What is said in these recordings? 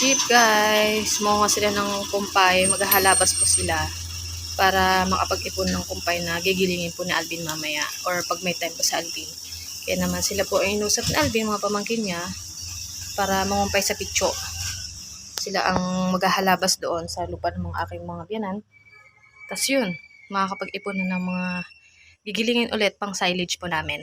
jeep guys. Munga sila ng kumpay. Maghahalabas po sila para makapag-ipon ng kumpay na gigilingin po ni Alvin mamaya or pag may time po sa Alvin. Kaya naman sila po ay inusap ni Alvin, mga pamangkin niya, para mangumpay sa pitso. Sila ang maghahalabas doon sa lupa ng mga aking mga biyanan. Tapos yun, makakapag-ipon na ng mga gigilingin ulit pang silage po namin.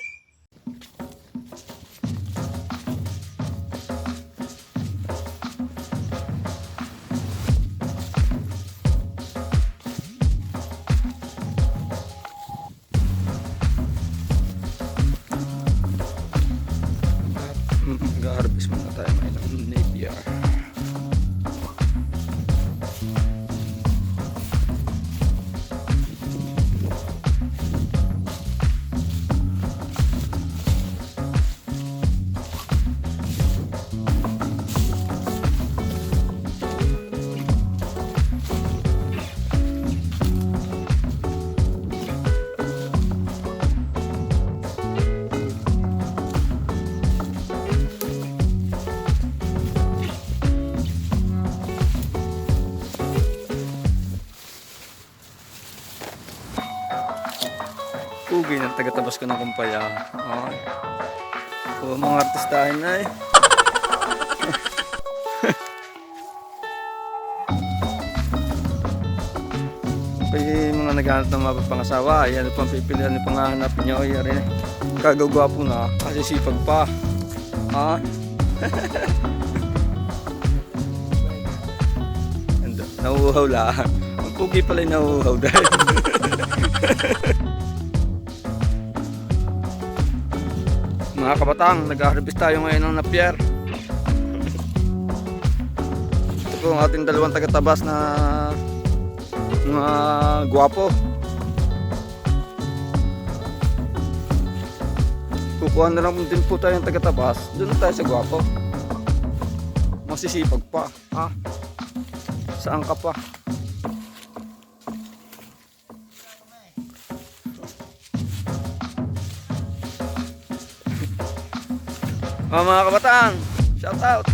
Mag-harvest muna tayo ng ilang napier. Pugi ng taga-tabas ko ng kumpaya. Okay. O mga artistahin ay. Kaya mga naghahanap ng mapapangasawa, yan pang pipilihan ng pangahanap nyo. Yari, kagagawa po na kasi sipag pa. Ha? Nauuhaw lang. Ang pugi pala yung nauuhaw dahil. Mga kabatang, nag-harvest tayo ngayon ng napier. Ito po ang ating dalawang taga-tabas na mga gwapo. Kukuha na lang din po tayo ng taga-tabas. Doon tayo sa gwapo. Masisipag pa. Ha? Saan ka pa? Mga kabataan, shout out.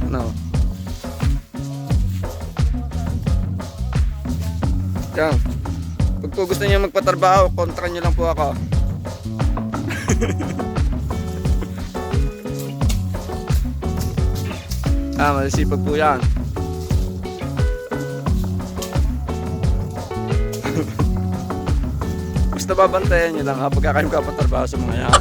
Ano? Yan. Pag po gusto niyo magpatrabaho, kontrakan niyo lang po ako. Masisipag po yan. Basta babantayan nyo lang ha, pagka kayo kapatrabaho sa mga yan.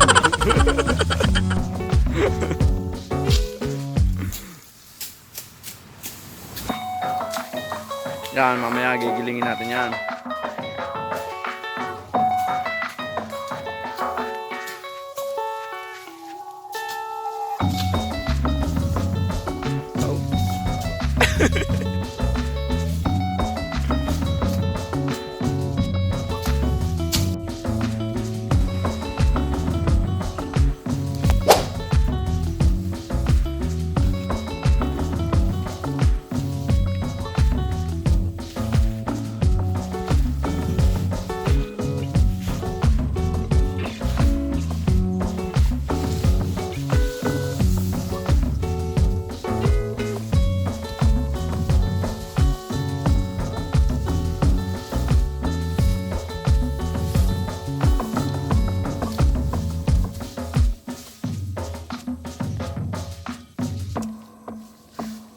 Yan, mamaya gigilingin natin yan.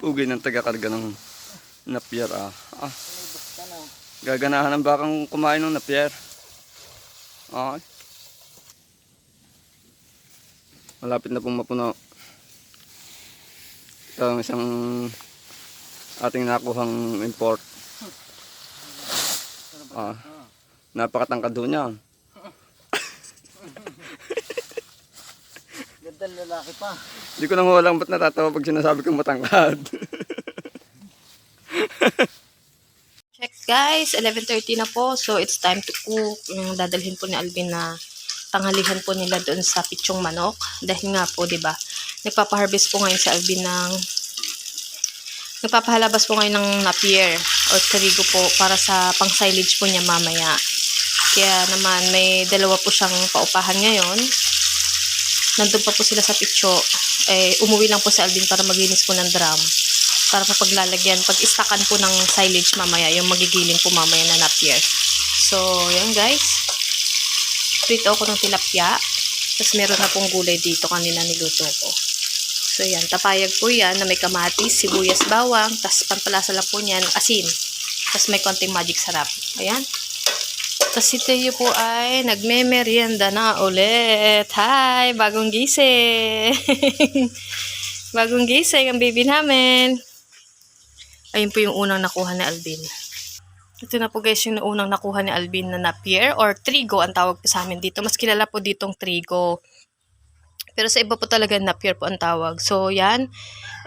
Pugi ng taga-karga ng napier Gaganahan ng bakang kumain ng napier. Okay. Malapit na pong mapuno. Ito ang isang ating nakuhang import. Napakatangkad doon yan. Gandang lalaki pa. Hindi ko nang walang ba't natatawa pag sinasabi kong matangkad. Check guys, 11:30 na po. So it's time to cook. Yung dadalhin po ni Alvin na tanghalihan po nila doon sa pitsyong manok. Dahil nga po, 'di ba? Nagpapa-harvest po ngayon si Alvin ng nagpapahalabas po ngayon ng napier or trigo po para sa pang silage po niya mamaya. Kaya naman may dalawa po siyang paupahan ngayon. Nandun pa po sila sa pitso. Umuwi lang po si Alvin para maglinis po ng drum. Para po paglalagyan, pag-istakan po ng silage mamaya, yung magigiling po mamaya na napier. So, yan guys. Prito ako ng tilapia. Tapos meron na pong gulay dito kanina niluto ko. So, yan. Tapayag po yan na may kamatis, sibuyas, bawang. Tapos pampalasa lang po niyan, asin. Tapos may konting magic sarap. Ayan. Tapos si Teo po ay nagme-merienda na ulit. Hi! Bagong gising! Bagong gising ang baby namin. Ayun po yung unang nakuha ni Alvin. Ito na po guys yung unang nakuha ni Alvin na napier or trigo ang tawag po sa amin dito. Mas kilala po ditong trigo. Pero sa iba po talaga napier po ang tawag. So yan.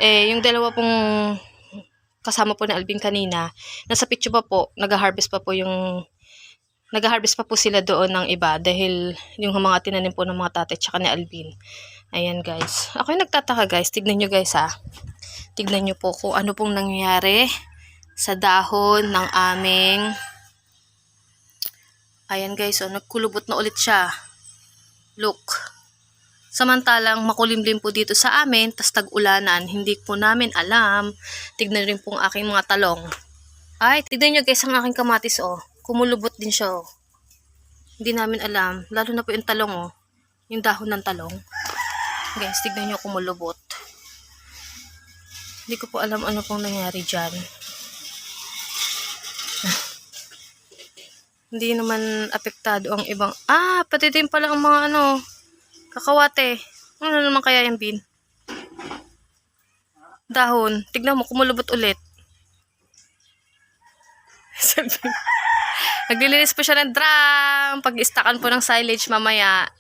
Yung dalawa pong kasama po ni Alvin kanina, nasa pitso pa po, nag-harvest pa po sila doon ng iba dahil yung mga tinanim po ng mga tatay tsaka ni Alvin. Ayan guys. Ako yung nagtataka guys. Tignan nyo guys ha. Tignan nyo po kung ano pong nangyayari sa dahon ng aming. Ayan guys. So, nagkulubot na ulit siya. Look. Samantalang makulimlim po dito sa amin. Tas tag-ulanan. Hindi po namin alam. Tignan rin po ang aking mga talong. Ay, tignan nyo guys ang aking kamatis oh. Kumulubot din siya oh. Hindi namin alam. Lalo na po yung talong oh. Yung dahon ng talong. Guys, tignan nyo kumulubot. Hindi ko po alam ano pong nangyari dyan. Hindi naman apektado ang ibang. Pati din pala ang mga kakawate. Ano naman kaya yung bin? Dahon. Tignan mo, kumulubot ulit. Naglilinis po siya ng drum. Pag-istakan po ng silage mamaya.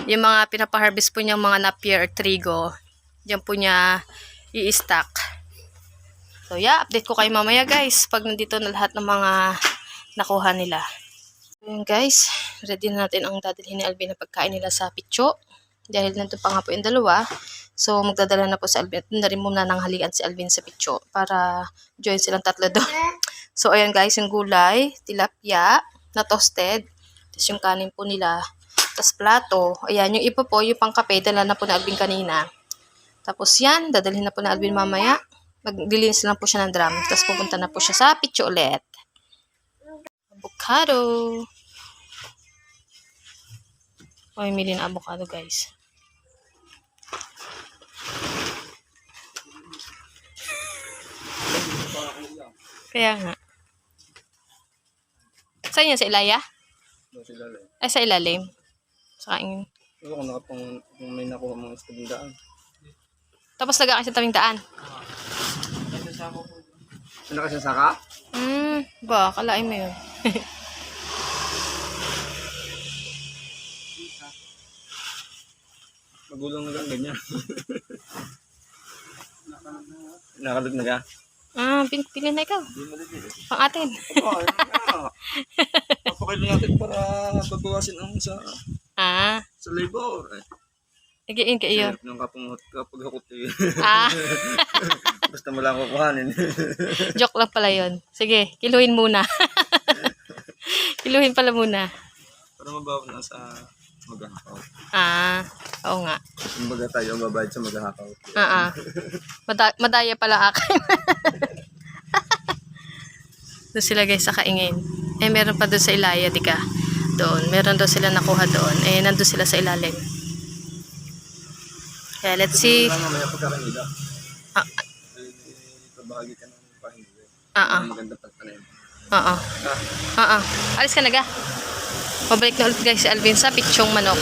Yung mga pinapaharvest po niyang mga napier or trigo. Diyan po niya i-stack. So yeah, update ko kayo mamaya guys. Pag nandito na lahat ng mga nakuha nila. Ayan guys, ready na natin ang dadalhin ni Alvin na pagkain nila sa pitso. Dahil nandun pa nga po yung dalawa. So magdadala na po si Alvin. At na rin muna nanghalian si Alvin sa pitso. Para join silang tatlo doon. So ayan guys, yung gulay, tilapia, na toasted. Tapos yung kanin po nila. Tapos plato. Ayan, yung iba po, yung pangkape, dala na po na Alvin kanina. Tapos yan, dadalhin na po na Alvin mamaya. Maglilinis lang po siya ng drum. Tapos pupunta na po siya sa pitso ulit. Avocado. Mili na avocado guys. Kaya nga. Saan yan? Sa ilaya? Sa ilalim. Ay, sa ilalim. Sa kain. Kung may nakuha mga estudindaan. Tapos nagkakasin sa tabing daan. Ano kasi saka? Kalain mo yun. Magulang na ganyan. Nakalog na ka? Pili na ikaw. Pang atin. Papakailo natin para babawasin ang sa labor. Nagiin ka iyo. Nung kapag hakot eh. Basta mo lang kukuhanin. Joke lang pala yun. Sige, kiluhin muna. Kiluhin pala muna. Para mabawa na sa maghahakaw. Oo nga. Kumbaga tayo ang babayad sa maghahakaw. Madaya pala akin. Doon sila guys sa kaingin. Meron pa doon sa ilaya, di ka? Doon. Meron daw sila nakuha doon. Nandun sila sa ilalim. Kaya let's see. Mamaya pagkakanila. Kabahagi ka ng pahinga. Maganda pagtanim. Alis ka na ga. Pabalik na ulit guys si Alvin sa pitsyong manok.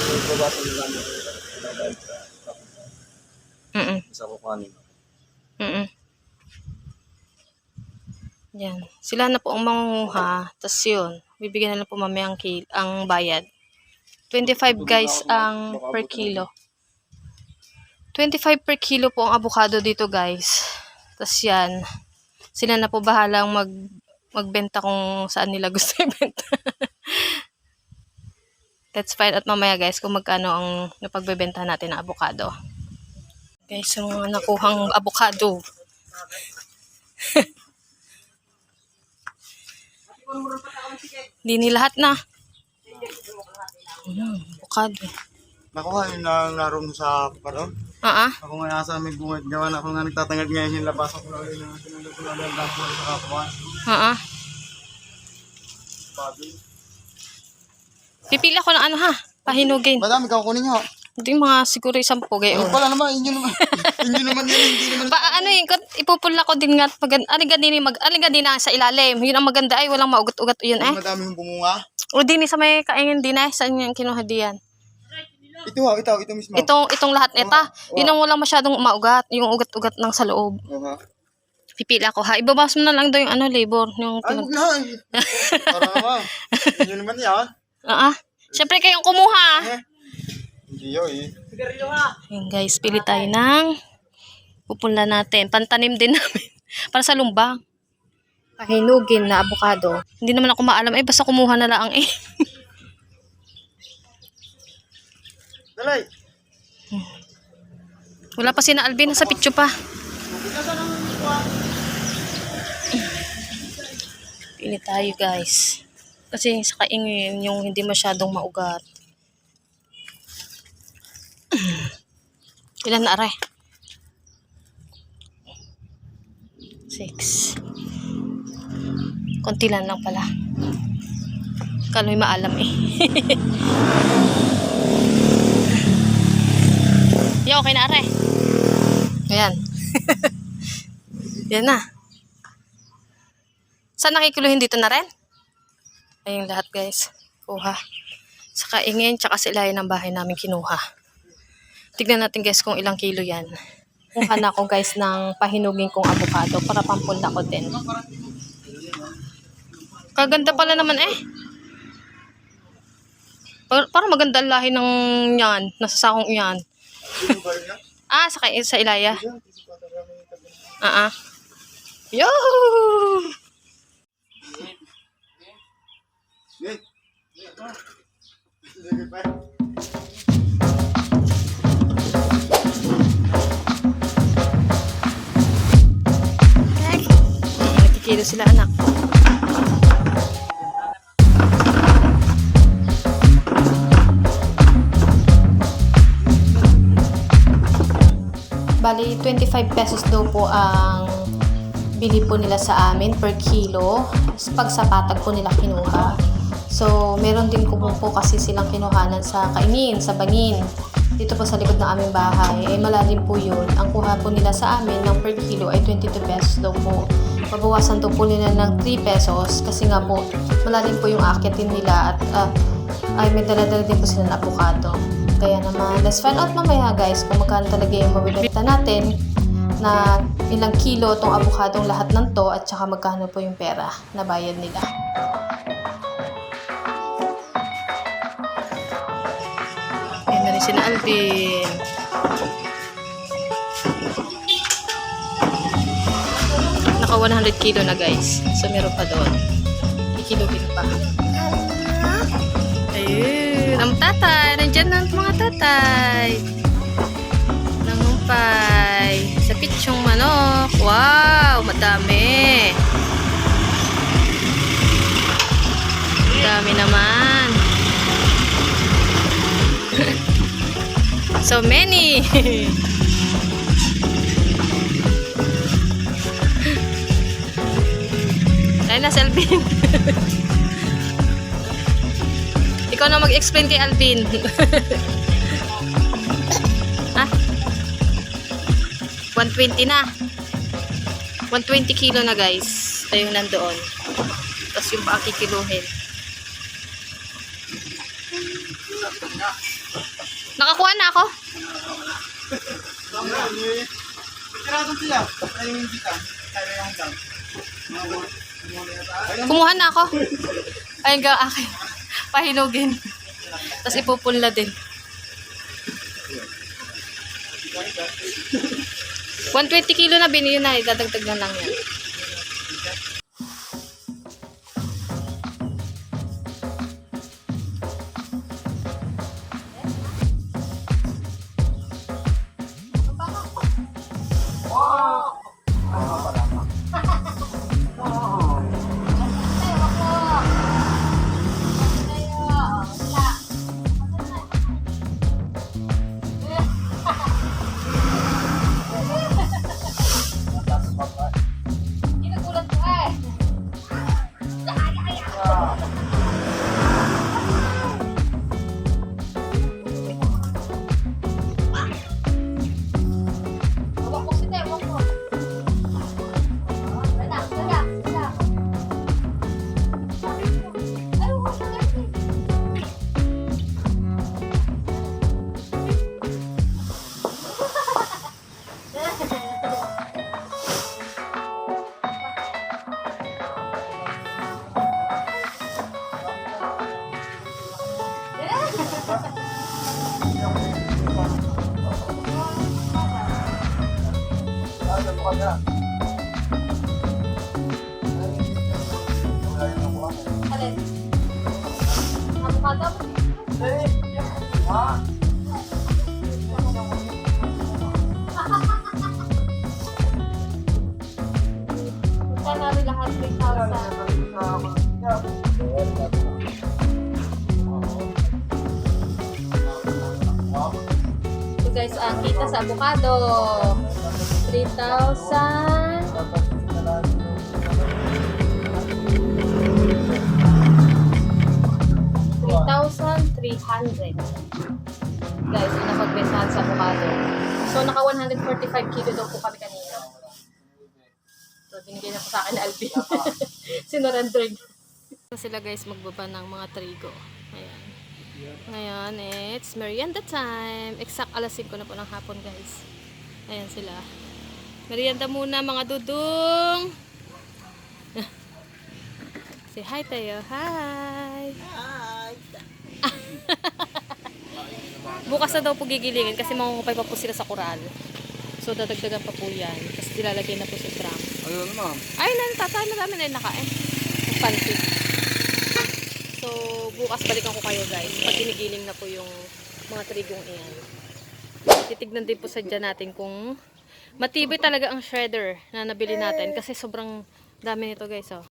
Sa kukuhanin. Yan. Sila na po ang mangunguha. Tapos yun. Bibigyan na lang po mamaya ang bayad. 25 guys ang per kilo. 25 per kilo po ang avocado dito guys. Tapos yan. Sila na po bahalang magbenta kung saan nila gusto ibenta. Let's find out mamaya guys kung magkano ang napagbebenta natin ng avocado. Guys, yung mga nakuhang avocado. Dini lahat na. Bukado. Nakuha yun na naroon sa paro. Ako nga nasa may bungad gawa na ako nga nagtatangad ngayon yung labasan ko lang yun. Sinunod ko lang yung labasan sa kapuan. Babi. Pipila ko ng ano ha, pahinugin. Madami kang kunin nyo. Hindi mga siguro 10 gayon. Ayun pala naman, inyo naman. Inyo naman yan, hindi naman. Ano yun, ipupula ko din nga, aliga din sa ilalim. Yun ang maganda ay walang maugat-ugat yun eh. Madami yung bumunga. O din sa may kaingin din eh, saan yung kinuha diyan? Ito mismo. Itong lahat neta, yun ang walang masyadong maugat, yung ugat-ugat ng sa loob. Pipila ko ha, ibabas mo na lang daw yung labor. Yung Ay, huwag na. Para naman. Inyo naman yan. Siyempre kayong kumuha. Hindi yun eh. Ayan guys, pili tayo ng pupunla natin. Pantanim din namin. Para sa lumbang. Pahinugin na abukado. Hindi naman ako maalam eh, basta kumuha na lang eh. Dalay. Wala pa sina Alvin, nasa picture pa. Pili tayo guys. Kasi sa kaingin yung hindi masyadong maugat. Ilan na aray? 6. Konti lang pala. Kaloy maalam eh. Yeah, okay na aray. Ayan. Yan na. Saan nakikiluhin dito na rin? Ayun lahat guys. Kuha. Sa kaingin, tsaka sa ilayan ng bahay namin kinuha. Tignan natin guys kung ilang kilo yan. Kuha na ako guys ng pahinugin kong avocado para pampunda ko din. Kaganda pala naman eh. Para maganda ang lahi ng yan. Nasa sakong yan. Sa ilaya. Yo! Nagkikilo sila anak. Bali, 25 pesos daw po ang bili po nila sa amin per kilo. Pag sa patag po nila kinuha. So, meron din po kasi silang kinuhanan sa kaingin, sa bangin. Dito po sa likod ng aming bahay. Malalim po yun. Ang kuha po nila sa amin ng per kilo ay 22 pesos daw po. Mabawasan daw po nila ng 3 pesos kasi nga po malalim po yung akyatin nila at ay may daladala din po sila ng avocado. Kaya naman, let's find out mamaya guys kung magkano talaga yung mabibenta natin na ilang kilo itong avocadong lahat ng to at saka magkano po yung pera na bayad nila. Ayan na rin si Alvin. Naka 100 kilo na guys. So meron pa doon. Ikilogin pa. Ayun, ang tatay. Nandyan na ang mga tatay. Nangumpay. Sa pitsyong manok. Wow, madami. Dami naman. So many. Ayun na si Alvin. Ikaw na mag-explain kay Alvin. Ha? 120 na. 120 kilo na guys. Tayo nandoon. Tapos yung pa kikiluhin. Nakakuha na ako. Kumuha na ako. Ayun ka akin. Pahinugin. Tapos ipupunla din. 120 kilo na binili na. Idadagdag na lang yan. Alin? Avocado? Punta namin lahat 3,000. So guys, kita sa avocado. 3,000. 3,300. Guys, ang napagbentahan sa avocado. So, naka 145 kilo daw po kami kanina. So, binigay na po sa akin na Alvin. Sinurrender. So, sila guys magbaba ng mga trigo. Ayan. Ngayon, it's merienda time. Exact alas 5 na po ng hapon guys. Ayan sila. Merienda muna mga dudong. Say hi tayo. Hi! Bukas na daw po gigilingin kasi mangungupay pa po sila sa koral. So, dadagdagan pa po yan. Kasi nilalagay na po sa drum. Ayun ma'am. Ay, tatay na namin ay nakain. Pancake. So, bukas balikan ko kayo guys. Pag ginigiling na po yung mga trigong iyan. Titignan din po sadya natin kung matibay talaga ang shredder na nabili natin. Kasi sobrang dami nito guys. Oh.